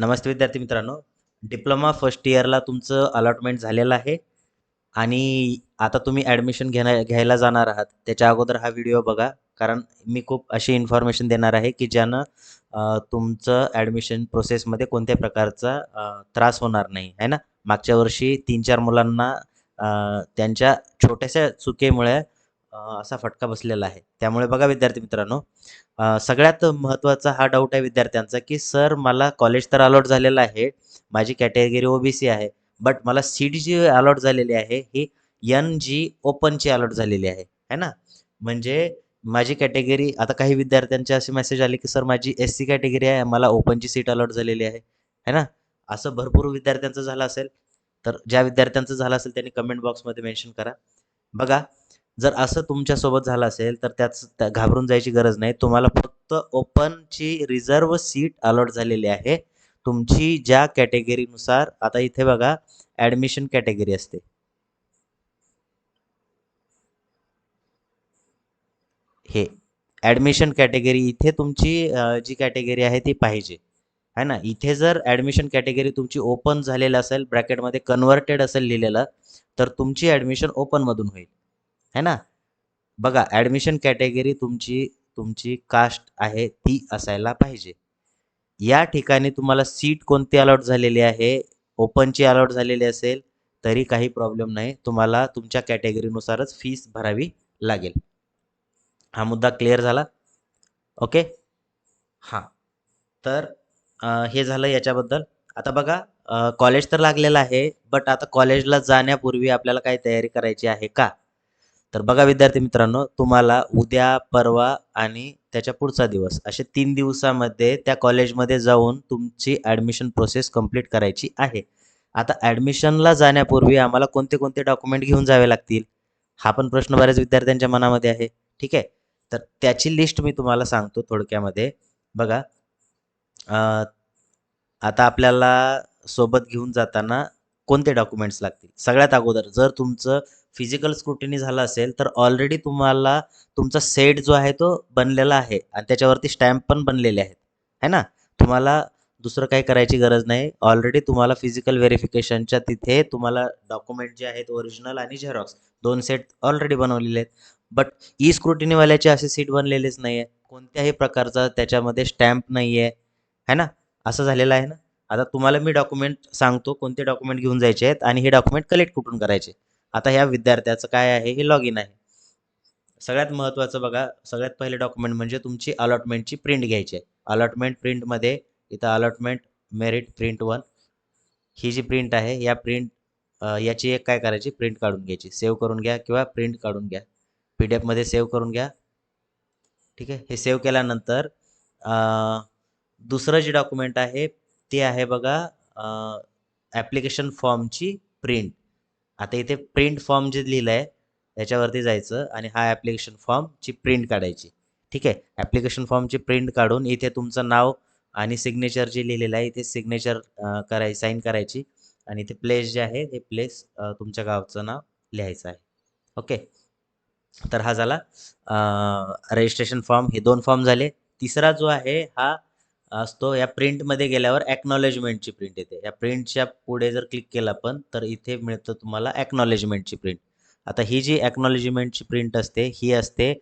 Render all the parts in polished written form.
नमस्ते विद्यार्थी मित्रांनो. Diploma first इयरला तुमचं अलॉटमेंट झालेलं आहे आणि आता तुम्ही ॲडमिशन घ्यायला जाणार आहात. त्याच्या अगोदर हा व्हिडिओ बघा, कारण मी खूप अशी इन्फॉर्मेशन देणार आहे की ज्यानं तुमचं ॲडमिशन प्रोसेसमध्ये कोणत्या प्रकारचा त्रास होणार नाही, आहे ना. मागच्या वर्षी 3-4 मुलांना त्यांच्या छोट्याशा चुकीमुळे असा फटका बसलेला आहे. त्यामुळे बघा विद्यार्थी मित्रांनो, सगळ्यात महत्त्वाचा हा डाऊट आहे विद्यार्थ्यांचा, की सर मला कॉलेज तर अलॉट झालेलं आहे, माझी कॅटेगरी ओबीसी आहे, बट मला सीट जी अलॉट झालेली आहे ही एन-जी ओपनची अलॉट झालेली आहे, है ना. म्हणजे माझी कॅटेगरी, आता काही विद्यार्थ्यांचे असे मेसेज आले, की सर माझी एस-सी कॅटेगरी आहे, मला ओपनची सीट अलॉट झालेली आहे, है ना. असं भरपूर विद्यार्थ्यांचं झालं असेल, तर ज्या विद्यार्थ्यांचं झालं असेल त्यांनी कमेंट बॉक्समध्ये मेन्शन करा. बघा, जर असं तुमच्यासोबत झालं असेल तर घाबरून जायची गरज नाही. तुम्हाला फक्त ओपनची रिझर्व्ह सीट अलॉट झालेली आहे. तुमची ज्या कॅटेगरीनुसार, आता इथे बघा ॲडमिशन कॅटेगरी असते. हे ॲडमिशन कॅटेगरी इथे तुमची जी कॅटेगरी आहे ती पाहिजे. आहे ना. इथे जर ॲडमिशन कॅटेगरी तुमची ओपन झालेलं असेल, ब्रॅकेटमध्ये कन्व्हर्टेड असेल लिहिलेलं, तर तुमची ॲडमिशन ओपनमधून होईल. है ना. बघा, ॲडमिशन कॅटेगरी तुमची तुमची कास्ट आहे ती असायला पाहिजे. या ठिकाणी तुम्हाला सीट कोणती अलॉट झालेली आहे, ओपनची अलॉट झालेली असेल तरी काही प्रॉब्लेम नाही. तुम्हाला तुमच्या कॅटेगरीनुसारच फीस भरावी लागेल. हा मुद्दा क्लिअर झाला. ओके. हां. तर हे झालं याच्याबद्दल. आता बघा, कॉलेज तर लागलेलं आहे, बट आता कॉलेजला जाण्यापूर्वी आपल्याला काय तयारी करायची आहे का? तर बघा विद्यार्थी मित्रांनो, तुम्हाला उद्या, परवा आणि त्याच्या पुढचा दिवस असे 3 दिवसामध्ये त्या कॉलेजमध्ये जाऊन तुमची ॲडमिशन प्रोसेस कंप्लीट करायची आहे. आता ॲडमिशनला जाण्यापूर्वी आम्हाला कोणते-कोणते डॉक्युमेंट घेऊन जावे लागतील? हा पण प्रश्न बऱ्याच विद्यार्थ्यांच्या मनामध्ये आहे. ठीक आहे. तर त्याची लिस्ट मी तुम्हाला सांगतो थोडक्यामध्ये. बघा, अ, आता आपल्याला सोबत घेऊन जाताना कोणते डॉक्युमेंट्स लागतील? सगळ्यात अगोदर जर तुमचं फिजिकल स्क्रुटिनी झालं असेल, तर ऑलरेडी तुम्हाला तुमचा सेट जो आहे तो बनलेला आहे आणि त्याच्यावरती स्टॅम्प पण बनलेले आहेत, है ना. तुम्हाला दुसरं काही करायची गरज नाही. ऑलरेडी तुम्हाला फिजिकल व्हेरिफिकेशनच्या तिथे तुम्हाला डॉक्युमेंट जे आहेत ओरिजिनल आणि झेरॉक्स 2 सेट ऑलरेडी बनवलेले आहेत. बट ई स्क्रुटिनीवाल्याचे असे सीट बनलेलेच नाही आहे. कोणत्याही प्रकारचा त्याच्यामध्ये स्टॅम्प नाही आहे, है ना. असं झालेलं आहे ना. आता तुम्हाला मी डॉक्युमेंट सांगतो कोणते डॉक्युमेंट घेऊन जायचे आहेत आणि हे डॉक्युमेंट कलेक्ट कुठून करायचे. आता ह्या विद्यार्थ्याचं काय आहे, हे लॉग इन आहे. सगळ्यात महत्त्वाचं बघा, सगळ्यात पहिले डॉक्युमेंट म्हणजे तुमची अलॉटमेंटची प्रिंट घ्यायची आहे. अलॉटमेंट प्रिंटमध्ये इथं अलॉटमेंट मेरिट प्रिंट 1 ही जी प्रिंट आहे, या प्रिंट याची एक काय करायची, प्रिंट काढून घ्यायची. सेव्ह करून घ्या किंवा प्रिंट काढून घ्या. PDF मध्ये सेव्ह करून घ्या. ठीक आहे. हे सेव्ह केल्यानंतर दुसरं जे डॉक्युमेंट आहे ते आहे बघा, ॲप्लिकेशन फॉर्मची प्रिंट. आता इथे प्रिंट फॉर्म जे लिहिलं आहे त्याच्यावरती जायचं आणि हा ॲप्लिकेशन फॉर्मची प्रिंट काढायची. ठीक आहे. ॲप्लिकेशन फॉर्मची प्रिंट काढून इथे तुमचं नाव आणि सिग्नेचर जे लिहिलेलं आहे इथे सिग्नेचर साईन करायची आणि इथे प्लेस जे आहे हे प्लेस तुमच्या गावचं नाव लिहायचं आहे. ओके. तर हा झाला रजिस्ट्रेशन फॉर्म. हे 2 फॉर्म झाले. तिसरा जो आहे हा असतो या प्रिंटमध्ये गेल्यावर ॲक्नॉलेजमेंटची प्रिंट येते. या प्रिंटच्या पुढे जर क्लिक केलं आपण तर इथे मिळतं तुम्हाला ॲक्नॉलेजमेंटची प्रिंट. आता ही जी ॲक्नॉलेजमेंटची प्रिंट असते ही असते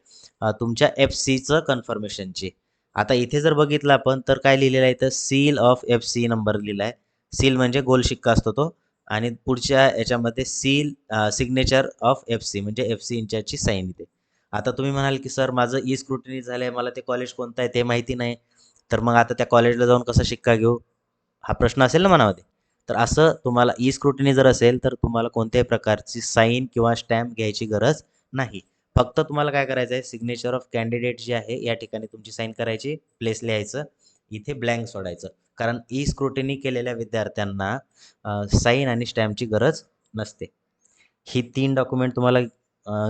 तुमच्या एफ-सीचं कन्फर्मेशनची. आता इथे जर बघितलं आपण तर काय लिहिलेलं आहे इथं, सील ऑफ एफ-सी नंबर लिहिला आहे. सील म्हणजे गोल शिक्का असतो तो आणि पुढच्या याच्यामध्ये सील सिग्नेचर ऑफ एफ-सी म्हणजे एफ-सी इंचाची साईन येते. आता तुम्ही म्हणाल की सर माझं ई स्क्रुटिनी झालं आहे, मला ते कॉलेज कोणतं आहे ते माहिती नाही, तर मग आता त्या कॉलेजला जाऊन कसा शिक्का घेऊ, हा प्रश्न असेल ना मनामध्ये. तर असं तुम्हाला ई स्क्रुटिनी जर असेल तर तुम्हाला कोणत्याही प्रकारची साईन किंवा स्टॅम्प घ्यायची गरज नाही. फक्त तुम्हाला काय करायचं आहे, सिग्नेचर ऑफ कॅन्डिडेट जे आहे या ठिकाणी तुमची साईन करायची, प्लेस लिहायचं, इथे ब्लँक सोडायचं. कारण ई स्क्रुटिनी केलेल्या विद्यार्थ्यांना साईन आणि स्टॅम्पची गरज नसते. ही 3 डॉक्युमेंट तुम्हाला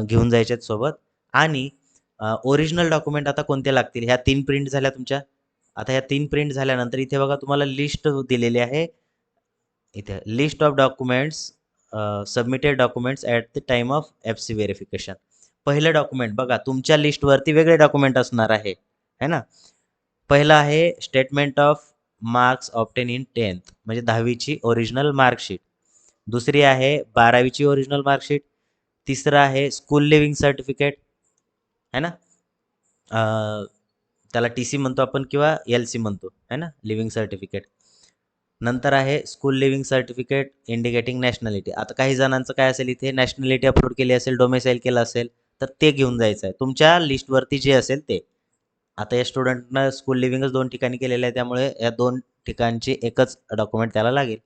घेऊन जायचे आहेत सोबत. आणि ओरिजिनल डॉक्युमेंट आता कोणते लागतील, ह्या 3 प्रिंट झाल्या तुमच्या. आता ह्या 3 प्रिंट झाल्यानंतर इथे बघा तुम्हाला लिस्ट दिलेली आहे. इथे list of documents submitted documents at the time of F-C verification. पहिलं डॉक्युमेंट बघा तुमच्या लिस्टवरती वेगळे डॉक्युमेंट असणार आहे, है ना. पहिलं आहे statement of marks obtain in 10th म्हणजे 10वीची ओरिजिनल मार्कशीट. दुसरी आहे 12वीची ओरिजिनल मार्कशीट. तिसरं आहे स्कूल लिव्हिंग सर्टिफिकेट, है ना. त्याला टी-सी म्हणतो आपण किंवा एल-सी म्हणतो, है ना, लिव्हिंग सर्टिफिकेट. नंतर आहे school living certificate indicating nationality. आता काही जणांचं काय असेल, इथे नॅशनॅलिटी अपलोड केली असेल, डोमेसाईल केलं असेल, तर ते घेऊन जायचं आहे तुमच्या लिस्टवरती जे असेल ते. आता या स्टुडंटनं स्कूल लिव्हिंगच 2 ठिकाणी केलेलं आहे, त्यामुळे या 2 ठिकाणची एकच डॉक्युमेंट त्याला लागेल.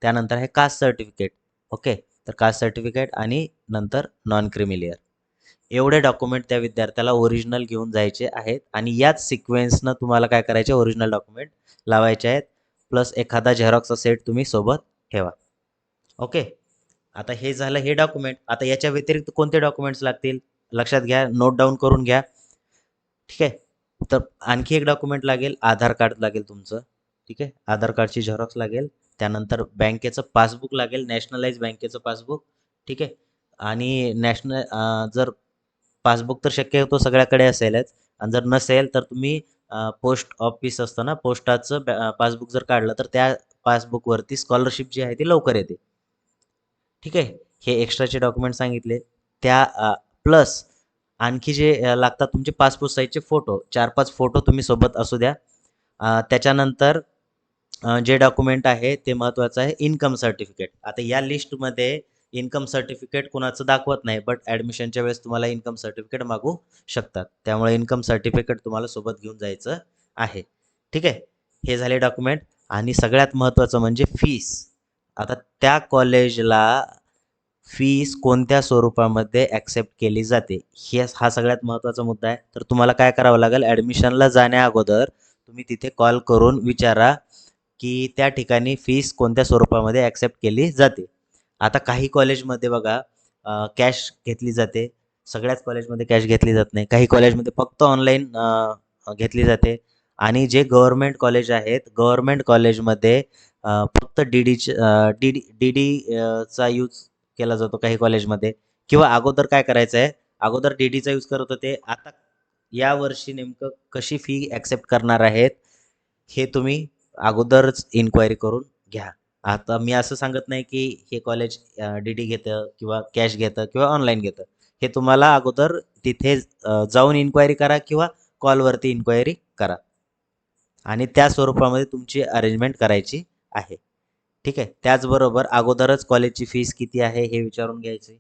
त्यानंतर आहे कास्ट सर्टिफिकेट. ओके, तर कास्ट सर्टिफिकेट आणि नंतर नॉन क्रिमी लेअर. एवढे डॉक्युमेंट त्या विद्यार्थ्याला ओरिजिनल घेऊन जायचे आहेत आणि याच सिक्वेन्सनं तुम्हाला काय करायचे, ओरिजिनल डॉक्युमेंट लावायचे आहेत, प्लस एखादा झेरॉक्सचा सेट तुम्ही सोबत ठेवा. ओके, आता हे झालं हे डॉक्युमेंट. आता याच्या व्यतिरिक्त कोणते डॉक्युमेंट्स लागतील लक्षात घ्या, नोट डाऊन करून घ्या. ठीक आहे, तर आणखी एक डॉक्युमेंट लागेल, आधार कार्ड लागेल तुमचं. ठीक आहे, आधार कार्डची झेरॉक्स लागेल. त्यानंतर बँकेचं पासबुक लागेल, नॅशनलाइज बँकेचं पासबुक. ठीक आहे, आणि जर पासबुक तर शक्यतो सगळ्याकडे असेलच, आणि जर नसेल तर तुम्ही पोस्ट ऑफिस असतं ना, पोस्टाचं पासबुक जर काढलं तर त्या पासबुकवरती स्कॉलरशिप जी आहे ती लवकर येते. ठीक आहे, हे एक्स्ट्राचे डॉक्युमेंट सांगितले. त्या प्लस आणखी जे लागतात तुमचे पासपोर्ट साईजचे फोटो, 4-5 फोटो तुम्ही सोबत असू द्या. त्याच्यानंतर जे डॉक्युमेंट आहे ते महत्त्वाचं आहे, इन्कम सर्टिफिकेट. आता या लिस्टमध्ये इन्कम सर्टिफिकेट कुणाचं दाखवत नाही, बट ॲडमिशनच्या वेळेस तुम्हाला इन्कम सर्टिफिकेट मागू शकतात, त्यामुळे इन्कम सर्टिफिकेट तुम्हाला सोबत घेऊन जायचं आहे. ठीक आहे, हे झाले डॉक्युमेंट. आणि सगळ्यात महत्त्वाचं म्हणजे फीस. आता त्या कॉलेजला फीस कोणत्या स्वरूपामध्ये ॲक्सेप्ट केली जाते, हा सगळ्यात महत्त्वाचा मुद्दा आहे. तर तुम्हाला काय करावं लागेल, ॲडमिशनला जाण्या अगोदर तुम्ही तिथे कॉल करून विचारा की त्या ठिकाणी फीस कोणत्या स्वरूपामध्ये ॲक्सेप्ट केली जाते. आता काही कॉलेजमध्ये बघा कॅश घेतली जाते, सगळ्याच कॉलेजमध्ये कॅश घेतली जात नाही, काही कॉलेजमध्ये फक्त ऑनलाईन घेतली जाते. आणि जे गव्हर्मेंट कॉलेज आहेत, गव्हर्मेंट कॉलेजमध्ये फक्त डी डीचा यूज केला जातो काही कॉलेजमध्ये. किंवा अगोदर काय करायचं आहे, अगोदर डी-डीचा यूज करत होते, आता यावर्षी नेमकं कशी फी ॲक्सेप्ट करणार आहेत हे तुम्ही अगोदरच इन्क्वायरी करून घ्या. आता मी असं सांगत नाही की हे कॉलेज डी-डी घेतं किंवा कॅश घेतं किंवा ऑनलाईन घेतं. हे तुम्हाला अगोदर तिथे जाऊन इन्क्वायरी करा किंवा कॉलवरती इन्क्वायरी करा आणि त्या स्वरूपामध्ये तुमची अरेंजमेंट करायची आहे. ठीक आहे, त्याचबरोबर अगोदरच कॉलेजची फीस किती आहे हे विचारून घ्यायची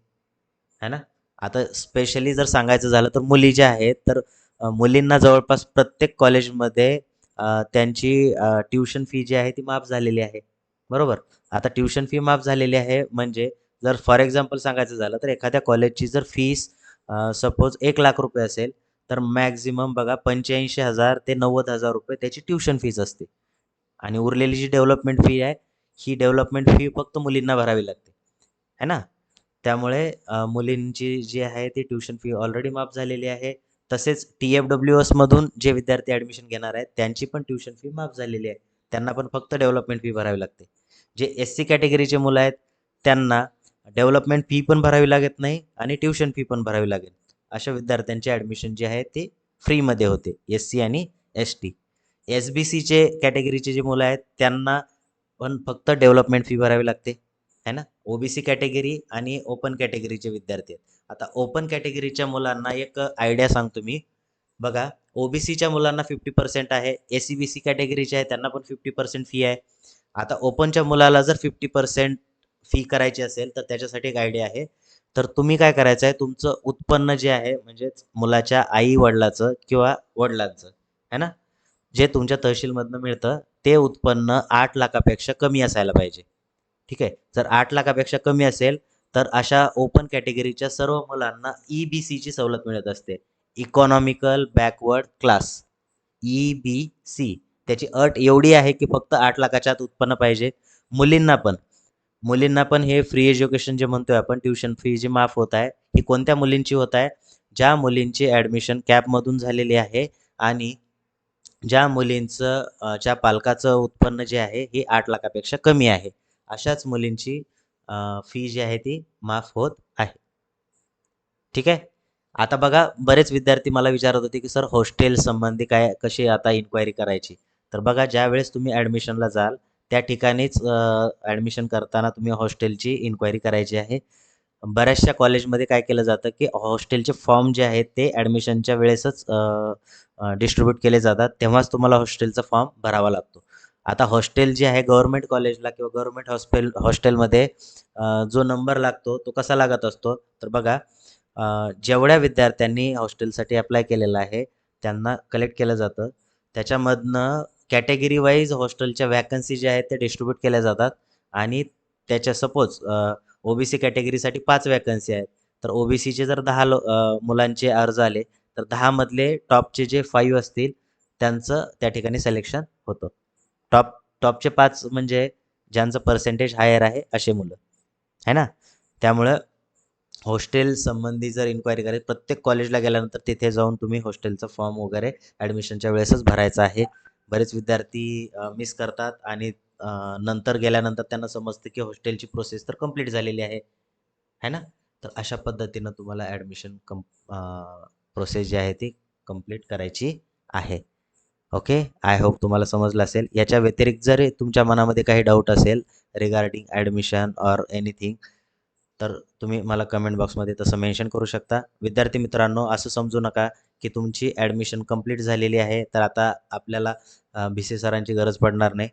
आहे ना. आता स्पेशली जर सांगायचं झालं तर मुली ज्या आहेत, तर मुलींना जवळपास प्रत्येक कॉलेजमध्ये त्यांची ट्युशन फी जी आहे ती माफ झालेली आहे, बरोबर. आता ट्युशन फी माफ झालेली आहे म्हणजे जर फॉर एक्झाम्पल सांगायचं झालं तर एखाद्या कॉलेजची जर फीस सपोज 1,00,000 रुपये असेल, तर मॅक्झिमम बघा 85,000 ते 90,000 रुपये त्याची ट्युशन फीज असते. आणि उरलेली जी डेव्हलपमेंट फी आहे, ही डेव्हलपमेंट फी फक्त मुलींना भरावी लागते, है ना. त्यामुळे मुलींची जी आहे ती ट्युशन फी ऑलरेडी माफ झालेली आहे. तसेच TFWSमधून जे विद्यार्थी ॲडमिशन घेणार आहेत त्यांची पण ट्युशन फी माफ झालेली आहे. त्यांना पण फक्त डेव्हलपमेंट फी भरावी लागते. जे एस-सी कॅटेगरीचे मुलं आहेत त्यांना डेव्हलपमेंट फी पण भरावी लागत नाही आणि ट्युशन फी पण भरावी लागेल. अशा विद्यार्थ्यांची ॲडमिशन जी आहे ती फ्रीमध्ये होते, एस-सी आणि एस-टी. एस-बी-सीचे कॅटेगरीचे जे मुलं आहेत त्यांना पण फक्त डेव्हलपमेंट फी भरावी लागते, है ना. ओ-बी-सी कॅटेगरी आणि ओपन कॅटेगरीचे विद्यार्थी आहेत. आता ओपन कॅटेगरीच्या मुलांना एक आयडिया सांगतो मी. बघा, ओ-बी-सीच्या मुलांना 50% आहे, एस-सी-बी-सी कॅटेगरीचे आहे त्यांना पण 50% फी आहे. आता ओपनच्या मुलाला जर 50% फी करायची असेल तर त्याच्यासाठी एक आयडिया आहे. तर तुम्ही काय करायचं आहे, तुमचं उत्पन्न जे आहे म्हणजेच मुलाच्या आई वडिलाचं किंवा वडिलांचं, है ना, जे तुमच्या तहसीलमधनं मिळतं ते उत्पन्न 8,00,000पेक्षा कमी असायला पाहिजे. ठीक आहे, जर 8,00,000पेक्षा कमी असेल तर अशा ओपन कॅटेगरीच्या सर्व मुलांना ई-बी-सीची सवलत मिळत असते, इकॉनॉमिकल बॅकवर्ड क्लास, ई-बी-सी. त्याची अट एवढी आहे की फक्त 8,00,000च्या आत उत्पन्न पाहिजे. मुलींना पण हे फ्री एज्युकेशन जे म्हणतोय आपण, ट्युशन फी जी माफ होत आहे, ही कोणत्या मुलींची होत आहे, ज्या मुलींची ॲडमिशन कॅपमधून झालेली आहे आणि ज्या मुलींचं ज्या पालकाचं उत्पन्न जे आहे हे 8,00,000पेक्षा कमी आहे, अशाच मुलींची फी जी आहे ती माफ होत आहे. ठीक आहे. आता बघा, बरेच विद्यार्थी मला विचारत होते की सर हॉस्टेल संबंधी काय, कशी आता इन्क्वायरी करायची. तर बघा ज्यावेळेस तुम्ही ॲडमिशनला जाल त्या ठिकाणीच ॲडमिशन करताना तुम्ही हॉस्टेलची इन्क्वायरी करायची आहे. बऱ्याचशा कॉलेजमध्ये काय केलं जातं, की हॉस्टेलचे फॉर्म जे आहेत ते ॲडमिशनच्या वेळेसच डिस्ट्रिब्यूट केले जातात. तेव्हाच तुम्हाला हॉस्टेलचा फॉर्म भरावा लागतो. आता हॉस्टेल जे आहे गव्हर्नमेंट कॉलेजला किंवा गव्हर्नमेंट हॉस्टेलमध्ये जो नंबर लागतो तो कसा लागत असतो, तर बघा जेवढ्या विद्यार्थ्यांनी हॉस्टेलसाठी अप्लाय केलेलं आहे त्यांना कलेक्ट केलं जातं. त्याच्यामधनं कॅटेगरी वाईज हॉस्टेलच्या व्हॅकन्सी ज्या आहेत त्या डिस्ट्रिब्यूट केल्या जातात आणि त्याच्या सपोज ओबीसी कॅटेगरीसाठी 5 व्हॅकन्सी आहेत. तर ओबीसीचे जर 10 मुलांचे अर्ज आले, तर 10 मधले टॉपचे जे 5 असतील, त्यांचं त्या ठिकाणी सिलेक्शन होतं. टॉपचे 5 म्हणजे ज्यांचं पर्सेंटेज हायर आहे असे मुलं, आहे ना? त्यामुळं हॉस्टेल संबंधी जर इन्क्वायरी करायची प्रत्येक कॉलेजला गेल्यानंतर तिथे जाऊन तुम्ही हॉस्टेलचा फॉर्म वगैरे ॲडमिशनच्या वेळेसच भरायचा आहे. बरेच विद्यार्थी मिस करतात आणि नंतर गेल्यानंतर त्यांना समजतं की हॉस्टेलची प्रोसेस तर कंप्लीट झालेली आहे, है ना? तर अशा पद्धतीनं तुम्हाला ॲडमिशन प्रोसेस जी आहे ती कंप्लीट करायची आहे. ओके. आय होप तुम्हाला समजलं असेल. याच्या व्यतिरिक्त जर तुमच्या मनामध्ये काही डाऊट असेल रिगार्डिंग ॲडमिशन ऑर एनिथिंग, तर तुम्ही मला कमेंट बॉक्समध्ये तसं मेन्शन करू शकता. विद्यार्थी मित्रांनो, असं समजू नका की तुमची ॲडमिशन कंप्लीट झालेली आहे, तर आता आपल्याला भिसे सरांची गरज पडणार नाही.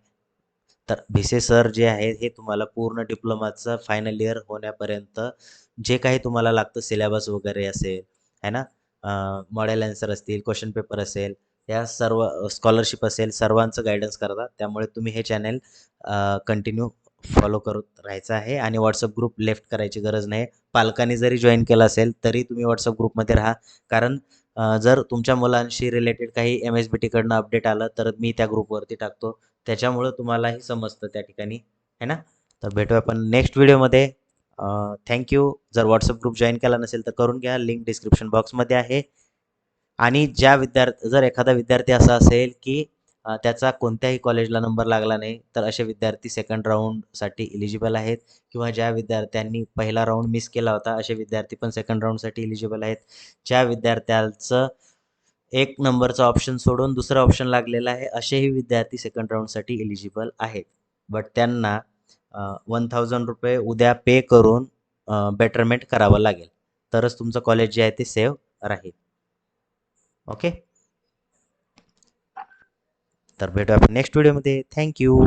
तर भिसे सर जे आहेत हे तुम्हाला पूर्ण डिप्लोमाचं फायनल इयर होण्यापर्यंत जे काही तुम्हाला लागतं सिलेबस वगैरे असेल, आहे ना? मॉडेल ॲन्सर असतील, क्वेश्चन पेपर असेल, या सर्व स्कॉलरशिप असेल, सर्वांचं गाईडन्स करतात. त्यामुळे तुम्ही हे चॅनल कंटिन्यू फॉलो करत राहायचं आहे आणि WhatsApp ग्रुप लेफ्ट करायची गरज नाही. पालकांनी जरी जॉइन केलं असेल, तरी तुम्ही WhatsApp ग्रुपमध्ये राहा. कारण जर तुमच्या मुलांशी रिलेटेड काही MSBTकडनं अपडेट आलं, तर मी त्या ग्रुपवरती टाकतो. त्याच्यामुळं तुम्हालाही समजतं त्या ठिकाणी, आहे ना? तर भेटूया आपण नेक्स्ट व्हिडिओमध्ये. जर WhatsApp ग्रुप जॉइन केला नसेल तर करून घ्या. लिंक डिस्क्रिप्शन बॉक्समध्ये आहे. आणि जर एखादा विद्यार्थी असा असेल की त्याचा कोणत्याही कॉलेजला नंबर लागला नाही, तर असे विद्यार्थी सेकंड राऊंडसाठी इलिजिबल आहेत किंवा ज्या विद्यार्थ्यांनी पहिला राऊंड मिस केला होता, असे विद्यार्थी पण सेकंड राऊंडसाठी इलिजिबल आहेत. ज्या विद्यार्थ्यांचं 1 नंबरचा ऑप्शन सोडून दुसरा ऑप्शन लागलेला आहे, असेही विद्यार्थी सेकंड राऊंडसाठी इलिजिबल आहेत. बट त्यांना ₹1000 उद्या पे करून बेटरमेंट करावं लागेल. तरच तुमचं कॉलेज जे आहे ते सेव्ह राहील. ओके. तर भेटूया आपण नेक्स्ट व्हिडिओमध्ये. Thank you.